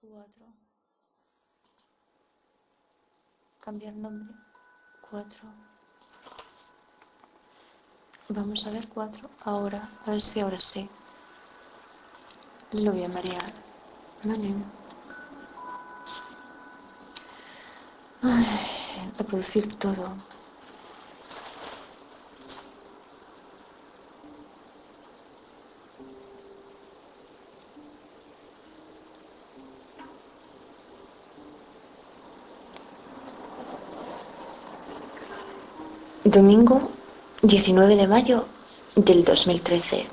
4. Cambiar nombre. 4. Vamos a ver 4 ahora. A ver si ahora sí. Lo voy a María. Vale. Ay, reproducir todo. Domingo 19 de mayo del 2013.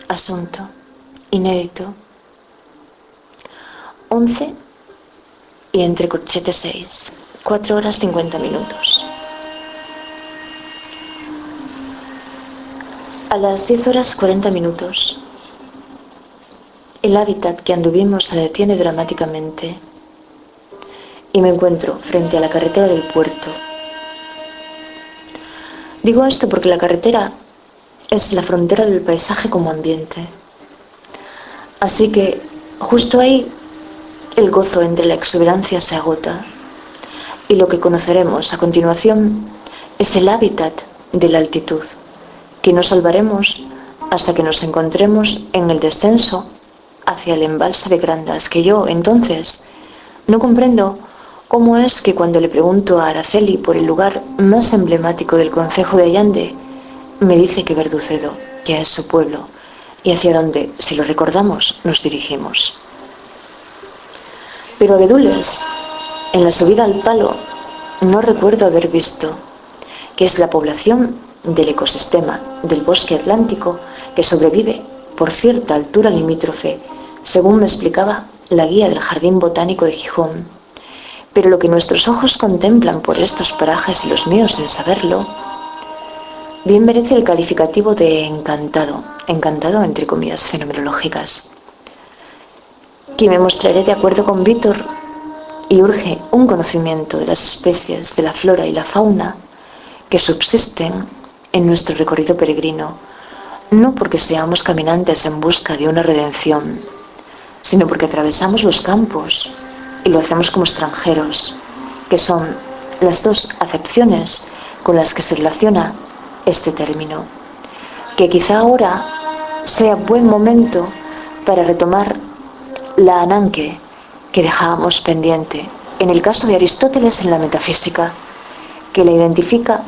Asunto inédito. 11 y entre corchetes 6. 4 horas 50 minutos. A las 10 horas 40 minutos. El hábitat que anduvimos se detiene dramáticamente y me encuentro frente a la carretera del puerto. Digo esto porque la carretera es la frontera del paisaje como ambiente. Así que justo ahí el gozo entre la exuberancia se agota y lo que conoceremos a continuación es el hábitat de la altitud, que no salvaremos hasta que nos encontremos en el descenso hacia el embalse de Grandas, que yo entonces no comprendo cómo es que cuando le pregunto a Araceli por el lugar más emblemático del concejo de Allande, me dice que Verducedo, que es su pueblo, y hacia donde, si lo recordamos, nos dirigimos. Pero a Bedules, en la subida al Palo, no recuerdo haber visto, que es la población del ecosistema del bosque atlántico que sobrevive por cierta altura limítrofe, según me explicaba la guía del Jardín Botánico de Gijón. Pero lo que nuestros ojos contemplan por estos parajes y los míos sin saberlo, bien merece el calificativo de encantado, encantado entre comillas fenomenológicas, que me mostraré de acuerdo con Víctor, y urge un conocimiento de las especies, de la flora y la fauna que subsisten en nuestro recorrido peregrino, no porque seamos caminantes en busca de una redención, sino porque atravesamos los campos y lo hacemos como extranjeros, que son las dos acepciones con las que se relaciona este término, que quizá ahora sea buen momento para retomar la ananque que dejábamos pendiente, en el caso de Aristóteles en la metafísica, que la identifica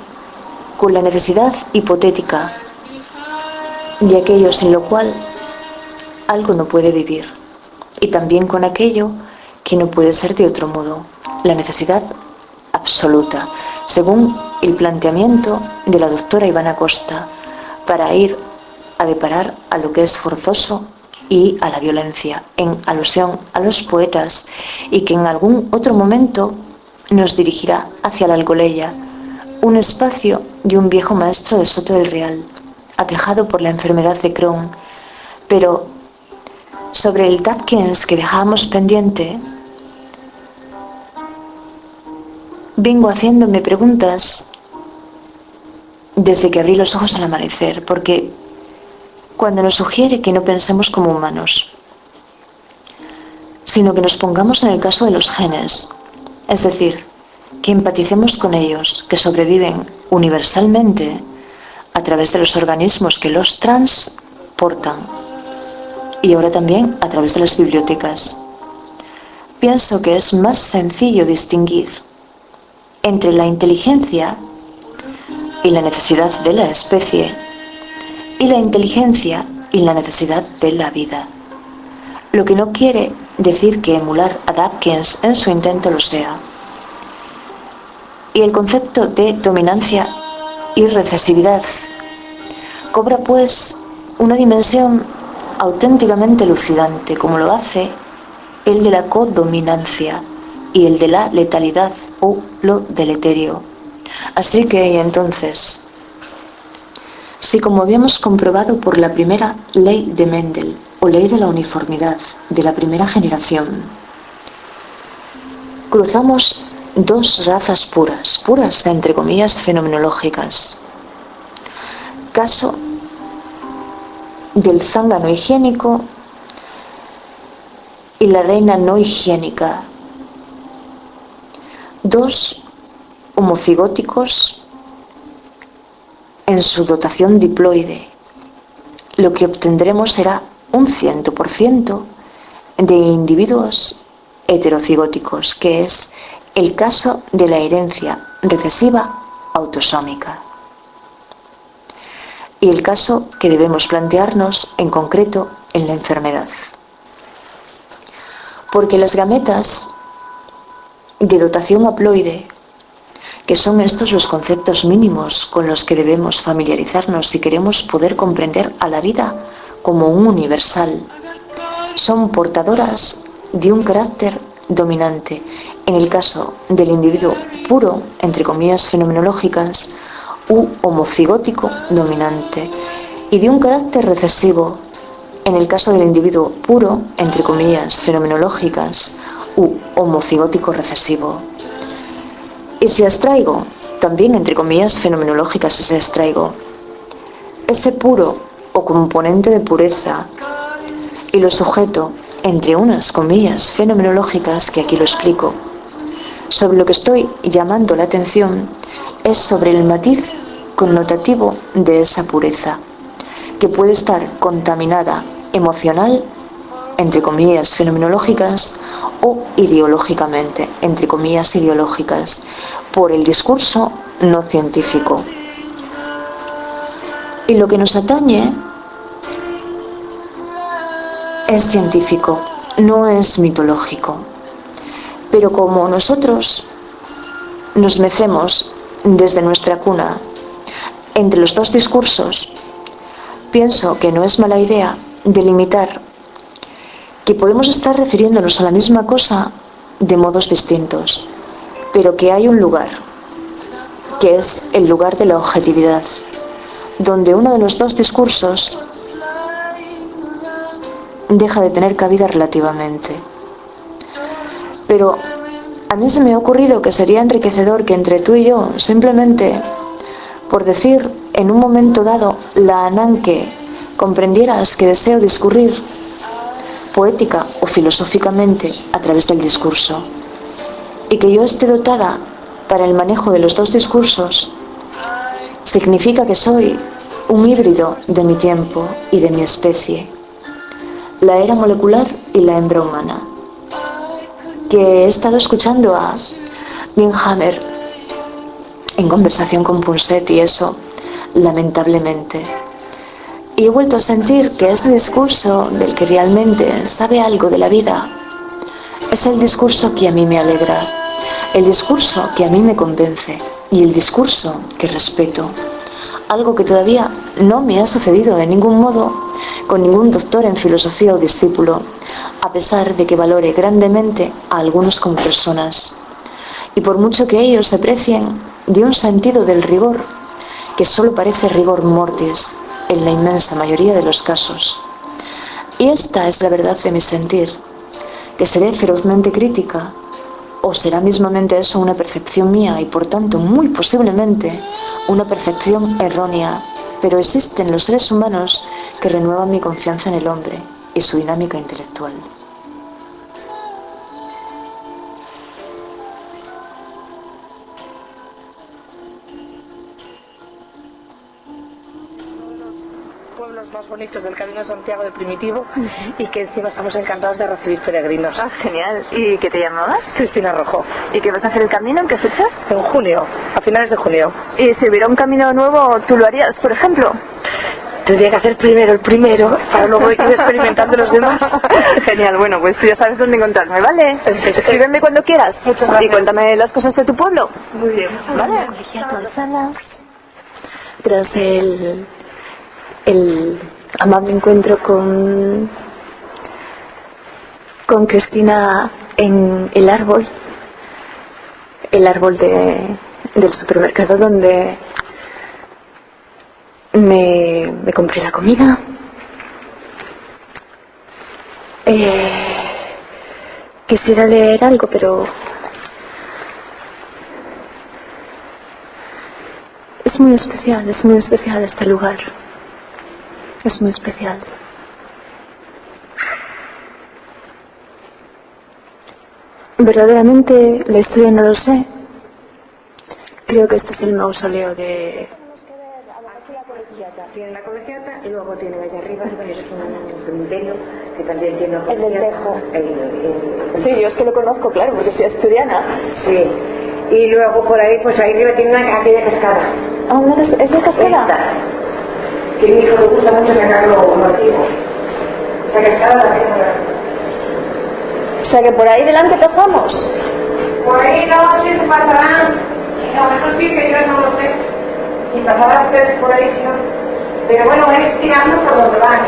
con la necesidad hipotética de aquello sin lo cual algo no puede vivir, y también con aquello que no puede ser de otro modo, la necesidad absoluta, según el planteamiento de la doctora Ivana Costa, para ir a deparar a lo que es forzoso y a la violencia, en alusión a los poetas, y que en algún otro momento nos dirigirá hacia la Alcoleya, un espacio de un viejo maestro de Soto del Real, aquejado por la enfermedad de Crohn. Pero sobre el Dawkins que dejábamos pendiente, vengo haciéndome preguntas desde que abrí los ojos al amanecer, porque cuando nos sugiere que no pensemos como humanos, sino que nos pongamos en el caso de los genes, es decir, que empaticemos con ellos, que sobreviven universalmente a través de los organismos que los transportan, y ahora también a través de las bibliotecas. Pienso que es más sencillo distinguir entre la inteligencia y la necesidad de la especie y la inteligencia y la necesidad de la vida. Lo que no quiere decir que emular a Dawkins en su intento lo sea. Y el concepto de dominancia y recesividad cobra pues una dimensión auténticamente elucidante, como lo hace el de la codominancia y el de la letalidad o lo deleterio. Así que entonces, si como habíamos comprobado por la primera ley de Mendel o ley de la uniformidad de la primera generación, cruzamos dos razas puras entre comillas fenomenológicas, caso del zángano higiénico y la reina no higiénica. 2 homocigóticos en su dotación diploide. Lo que obtendremos será un 100% de individuos heterocigóticos, que es el caso de la herencia recesiva autosómica. Y el caso que debemos plantearnos en concreto en la enfermedad. Porque las gametas de dotación haploide, que son estos los conceptos mínimos con los que debemos familiarizarnos si queremos poder comprender a la vida como un universal, son portadoras de un carácter dominante, en el caso del individuo puro, entre comillas fenomenológicas, u homocigótico dominante, y de un carácter recesivo, en el caso del individuo puro, entre comillas fenomenológicas, u homocigótico recesivo. Y si abstraigo, también entre comillas fenomenológicas, si abstraigo ese puro o componente de pureza y lo sujeto entre unas comillas fenomenológicas, que aquí lo explico, sobre lo que estoy llamando la atención es sobre el matiz connotativo de esa pureza, que puede estar contaminada emocional, entre comillas fenomenológicas, o ideológicamente, entre comillas ideológicas, por el discurso no científico. Y lo que nos atañe es científico, no es mitológico. Pero como nosotros nos mecemos desde nuestra cuna entre los dos discursos, pienso que no es mala idea delimitar que podemos estar refiriéndonos a la misma cosa de modos distintos, pero que hay un lugar, que es el lugar de la objetividad, donde uno de los dos discursos deja de tener cabida relativamente. Pero a mí se me ha ocurrido que sería enriquecedor que entre tú y yo, simplemente por decir en un momento dado la ananque, comprendieras que deseo discurrir poética o filosóficamente a través del discurso, y que yo esté dotada para el manejo de los dos discursos, significa que soy un híbrido de mi tiempo y de mi especie, la era molecular y la hembra humana. Que he estado escuchando a Binhammer en conversación con Punset y eso, lamentablemente. Y he vuelto a sentir que ese discurso del que realmente sabe algo de la vida es el discurso que a mí me alegra, el discurso que a mí me convence y el discurso que respeto. Algo que todavía no me ha sucedido de ningún modo con ningún doctor en filosofía o discípulo, a pesar de que valore grandemente a algunos como personas. Y por mucho que ellos se aprecien de un sentido del rigor, que solo parece rigor mortis en la inmensa mayoría de los casos. Y esta es la verdad de mi sentir, que seré ferozmente crítica, o será mismamente eso una percepción mía y por tanto muy posiblemente una percepción errónea, pero existen los seres humanos que renuevan mi confianza en el hombre y su dinámica intelectual. Más bonitos del Camino de Santiago de Primitivo y que encima estamos encantados de recibir peregrinos. Ah, genial. ¿Y qué te llamabas? Cristina Rojo. ¿Y qué vas a hacer el camino? ¿En qué fechas? En junio, a finales de junio. ¿Y si hubiera un camino nuevo, tú lo harías, por ejemplo? Tendría que hacer primero el primero para luego ir experimentando los demás. Genial, bueno, pues tú ya sabes dónde encontrarme, ¿vale? Escríbeme cuando quieras y cuéntame las cosas de tu pueblo. Muy bien. ¿Vale? Tras el amable encuentro con Cristina en el árbol del supermercado donde me compré la comida. Quisiera leer algo, pero es muy especial este lugar. Es muy especial. Verdaderamente la historia no lo sé. Creo que este es el mausoleo de... Tiene la colegiata y luego tiene allá arriba, que es un cementerio que también tiene la El del colegiata. Tejo. Sí, yo es que lo conozco, claro, porque soy asturiana. Sí. Y luego por ahí, pues ahí arriba tiene aquella cascada. Ah, ¿es la cascada? Esta. Que mi hijo le gusta mucho sacarlo motivo. Esa cascada la tengo. O sea que por ahí delante pasamos. Por ahí no, sí se pasarán. No, eso sí que yo no lo sé. Y pasarán ustedes por ahí, si no. Pero bueno, es tirando por donde van,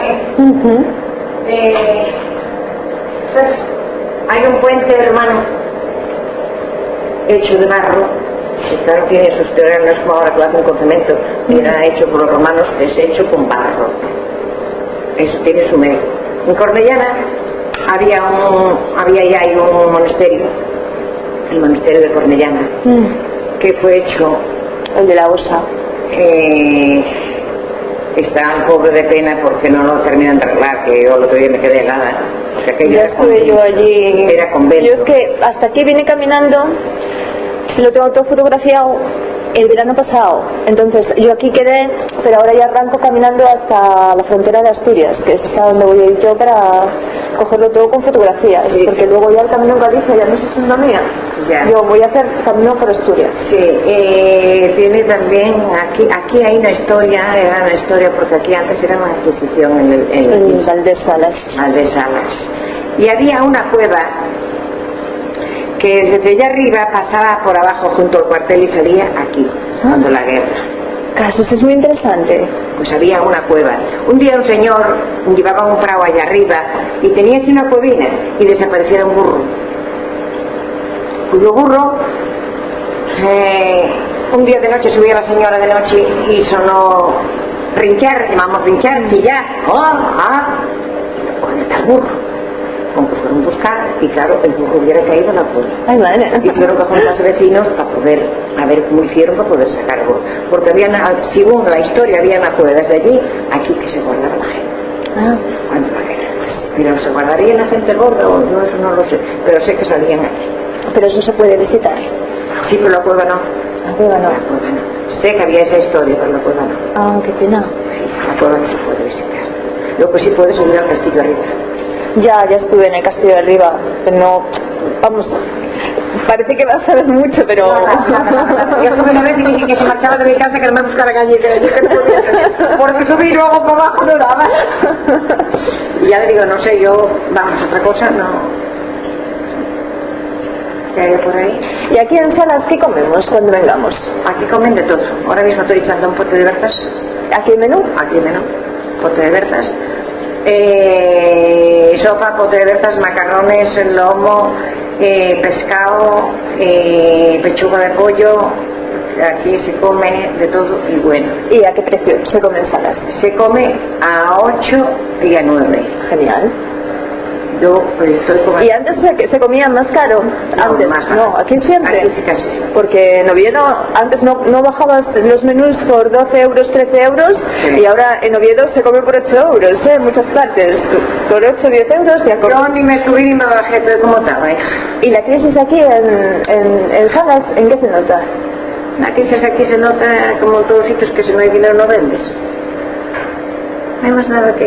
Entonces, hay un puente, hermano, hecho de barro, que claro tiene sus teorías, no es como ahora que lo hacen con cemento, era hecho por los romanos, es hecho con barro. Eso tiene su mérito. En Cornellana había ya ahí un monasterio, el monasterio de Cornellana, que fue hecho, el de la Osa. Está el pobre de pena porque no lo terminan de arreglar, que yo el otro día me quedé helada. O sea, que Ya estuve yo allí. Era convento. Yo es que hasta aquí vine caminando, se lo tengo todo fotografiado el verano pasado. Entonces yo aquí quedé, pero ahora ya arranco caminando hasta la frontera de Asturias, que es hasta donde voy a ir yo para cogerlo todo con fotografías, sí. Porque luego ya el camino en Galicia ya no es una mía. Ya. Yo voy a hacer camino por Asturias. Sí, tiene también, aquí hay una historia, era una historia porque aquí antes era una exposición En Valdés Salas. Valdés Salas. Y había una cueva que desde allá arriba pasaba por abajo junto al cuartel y salía aquí, cuando la guerra. Casos, es muy interesante. Pues había una cueva. Un día un señor llevaba un prado allá arriba y tenía así una cuevina y desaparecía un burro. Cuyo burro, un día de noche subía la señora de noche y sonó rinchar, llamamos rinchar, chillar. ¿Dónde está el burro? Como que fueron a buscar y claro, el burro hubiera caído en la cueva. Ay, madre. Y tuvieron que juntarse vecinos para poder, a ver cómo hicieron para poder sacar el burro. Porque según la historia, había una cueva desde allí, aquí que se guardaba la gente. Cuando la guerra. Pero se guardaría la gente gorda o no, eso no lo sé. Pero sé que salían aquí. Pero eso se puede visitar. Sí, pero la cueva no. La cueva no. La cueva no. Sé que había esa historia, pero la cueva no. Ah, qué pena. Sí, la cueva no se puede visitar. Lo que sí puede subir al castillo arriba. Ya estuve en el castillo de arriba, pero no, vamos, parece que vas a ver mucho, pero... Yo estuve una vez y dije que se marchaba de mi casa que no me buscara galletas, yo que no podía hacer, porque subir luego para abajo no daba. Y ya le digo, no sé, yo, vamos, otra cosa no. ¿Qué hay por ahí? ¿Y aquí en Salas qué comemos cuando vengamos? Aquí comen de todo. Ahora mismo estoy echando un pote de berzas. ¿Aquí el menú? Aquí el menú, pote de berzas. Sopa, pote de berzas, macarrones, lomo, pescado, pechuga de pollo. Aquí se come de todo y bueno. ¿Y a qué precio se come en Salas? Se come a 8 y a 9. Genial. Yo pues estoy comiendo. ¿Y antes se comía más caro? Antes, más caro. no, aquí siempre. Aquí sí, casi sí. Porque en Oviedo antes no bajabas los menús por 12 euros, 13 euros, sí. Y ahora en Oviedo se come por 8 euros, en muchas partes. Por 8 o 10 euros ya comes. Yo ni me subí ni me bajé, pero como estaba, hija. ¿Y la crisis aquí en Salas, en qué se nota? La crisis aquí se nota como en todos sitios que si no hay dinero no vendes. No hay más nada que...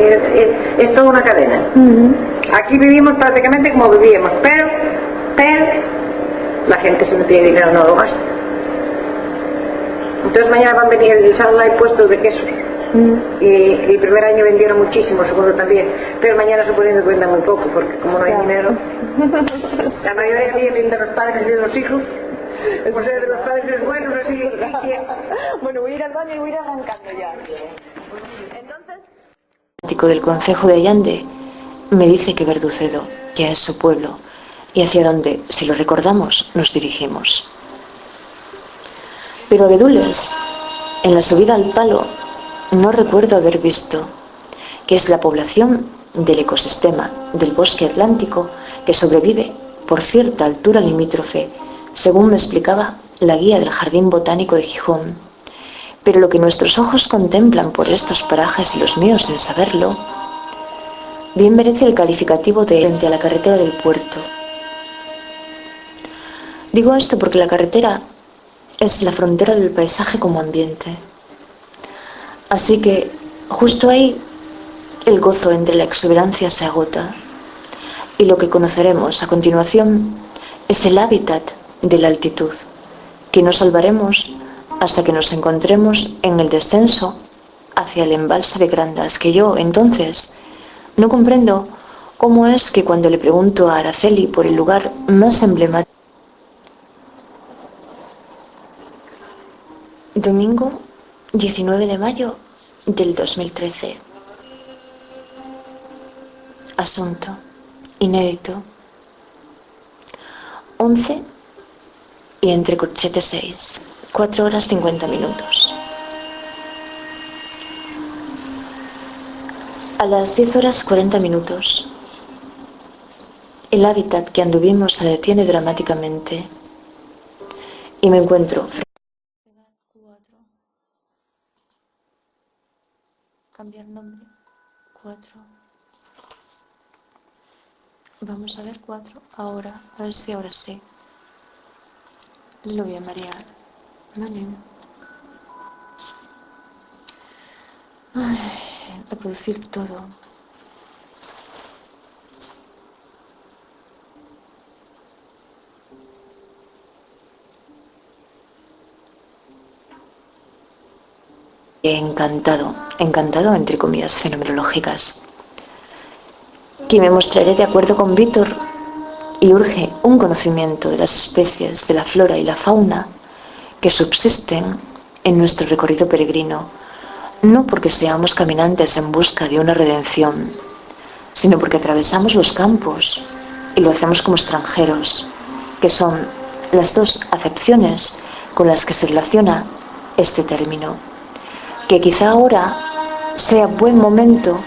Es toda una cadena. Aquí vivimos prácticamente como vivíamos, pero la gente si no tiene dinero no lo gasta. Entonces mañana van a venir el sábado hay puestos de quesos. Y el primer año vendieron muchísimo, segundo también, pero mañana suponiendo que vendan muy poco, porque como no hay dinero, la mayoría vienen de los padres y de los hijos. Pues de los padres es bueno, así. Bueno, voy a ir al baño y voy a ir arrancando ya. Entonces... del concejo de Allande me dice que Verducedo ya es su pueblo y hacia donde, si lo recordamos, nos dirigimos. Pero a Bedules, en la subida al Palo, no recuerdo haber visto que es la población del ecosistema del bosque atlántico que sobrevive por cierta altura limítrofe, según me explicaba la guía del Jardín Botánico de Gijón. Pero lo que nuestros ojos contemplan por estos parajes y los míos sin saberlo, bien merece el calificativo de frente a la carretera del puerto. Digo esto porque la carretera es la frontera del paisaje como ambiente. Así que justo ahí el gozo entre la exuberancia se agota y lo que conoceremos a continuación es el hábitat de la altitud, que no salvaremos hasta que nos encontremos en el descenso hacia el embalse de Grandas, que yo entonces no comprendo cómo es que cuando le pregunto a Araceli por el lugar más emblemático. Domingo 19 de mayo del 2013. Asunto inédito. 11 y entre corchetes 6. 4 horas 50 minutos. A las 10 horas 40 minutos, el hábitat que anduvimos se detiene dramáticamente y me encuentro. Cambiar nombre. 4. Vamos a ver 4. Ahora, a ver si ahora sí. Lo voy a marear. Vale. Ay, reproducir todo. Encantado entre comillas fenomenológicas, que me mostraré de acuerdo con Víctor y urge un conocimiento de las especies de la flora y la fauna que subsisten en nuestro recorrido peregrino, no porque seamos caminantes en busca de una redención, sino porque atravesamos los campos y lo hacemos como extranjeros, que son las dos acepciones con las que se relaciona este término. Que quizá ahora sea buen momento